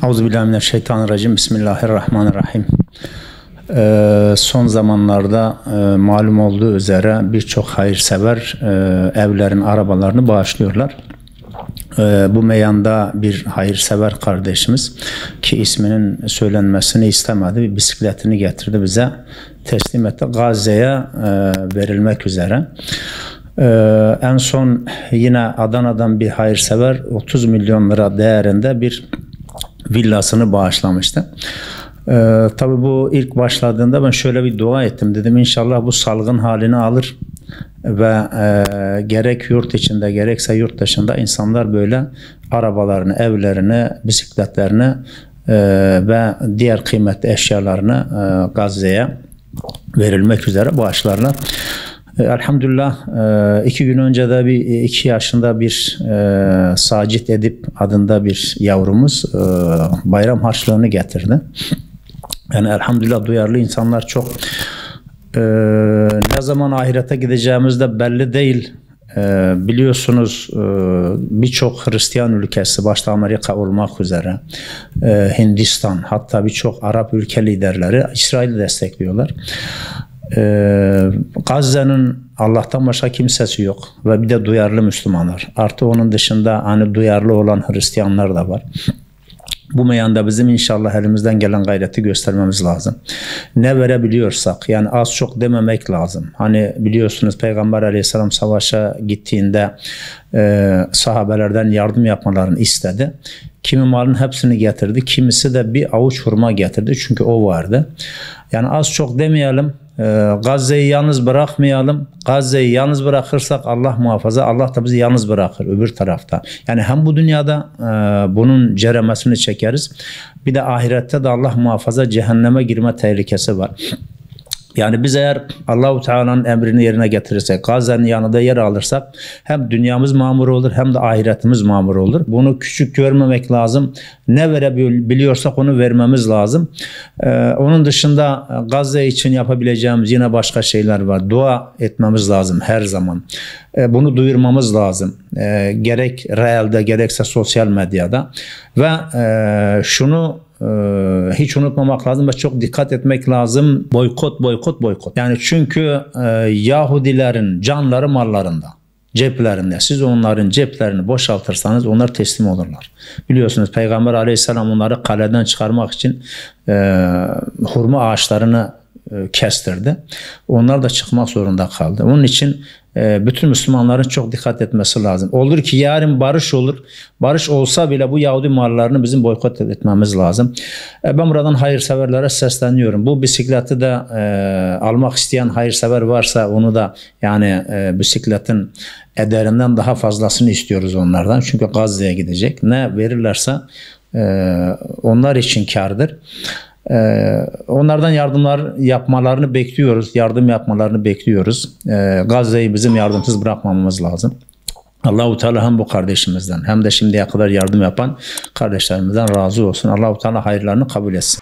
Euzubillahimineşşeytanirracim. Bismillahirrahmanirrahim. Son zamanlarda malum olduğu üzere birçok hayırsever evlerin, arabalarını bağışlıyorlar. Bu meyanda bir hayırsever kardeşimiz ki isminin söylenmesini istemedi, bir bisikletini getirdi bize, teslim etti. Gazze'ye verilmek üzere. En son yine Adana'dan bir hayırsever 30 milyon lira değerinde bir villasını bağışlamıştı. Tabii bu ilk başladığında ben şöyle bir dua ettim. Dedim inşallah bu salgın halini alır ve gerek yurt içinde gerekse yurt dışında insanlar böyle arabalarını, evlerini, bisikletlerini ve diğer kıymetli eşyalarını Gazze'ye verilmek üzere bağışlarlar. Elhamdülillah 2 gün önce de 2 yaşında bir Sacit Edip adında bir yavrumuz bayram harçlığını getirdi. Yani elhamdülillah duyarlı insanlar çok. Ne zaman ahirete gideceğimiz de belli değil. Biliyorsunuz birçok Hristiyan ülkesi başta Amerika olmak üzere Hindistan, hatta birçok Arap ülke liderleri İsrail'i destekliyorlar. Gazze'nin Allah'tan başka kimsesi yok ve bir de duyarlı Müslümanlar. Artı onun dışında hani duyarlı olan Hristiyanlar da var. Bu meyanda bizim inşallah elimizden gelen gayreti göstermemiz lazım. Ne verebiliyorsak, yani az çok dememek lazım. Hani biliyorsunuz Peygamber Aleyhisselam savaşa gittiğinde sahabelerden yardım yapmalarını istedi. Kimi malın hepsini getirdi, kimisi de bir avuç hurma getirdi çünkü o vardı. Yani az çok demeyelim. Gazze'yi yalnız bırakmayalım. Gazze'yi yalnız bırakırsak Allah muhafaza, Allah da bizi yalnız bırakır öbür tarafta. Yani hem bu dünyada bunun ceremesini çekeriz. Bir de ahirette de Allah muhafaza cehenneme girme tehlikesi var. Yani biz eğer Allah-u Teala'nın emrini yerine getirirsek, Gazze'nin yanında yer alırsak hem dünyamız mamur olur hem de ahiretimiz mamur olur. Bunu küçük görmemek lazım. Ne verebiliyorsak onu vermemiz lazım. Onun dışında Gazze için yapabileceğimiz yine başka şeyler var. Dua etmemiz lazım her zaman. Bunu duyurmamız lazım. Gerek realde gerekse sosyal medyada. Ve şunu hiç unutmamak lazım ve çok dikkat etmek lazım. Boykot, boykot, boykot. Yani çünkü Yahudilerin canları mallarında, ceplerinde. Siz onların ceplerini boşaltırsanız onlar teslim olurlar. Biliyorsunuz Peygamber Aleyhisselam onları kaleden çıkarmak için hurma ağaçlarını kestirdi. Onlar da çıkmak zorunda kaldı. Onun için bütün Müslümanların çok dikkat etmesi lazım. Olur ki yarın barış olur. Barış olsa bile bu Yahudi mallarını bizim boykot etmemiz lazım. Ben buradan hayırseverlere sesleniyorum. Bu bisikleti de almak isteyen hayırsever varsa onu da yani bisikletin ederinden daha fazlasını istiyoruz onlardan. Çünkü Gazze'ye gidecek. Ne verirlerse onlar için kârdır. Onlardan yardımlar yapmalarını bekliyoruz. Yardım yapmalarını bekliyoruz. Gazze'yi bizim yardımsız bırakmamamız lazım. Allah-u Teala hem bu kardeşimizden hem de şimdiye kadar yardım yapan kardeşlerimizden razı olsun. Allah-u Teala hayırlarını kabul etsin.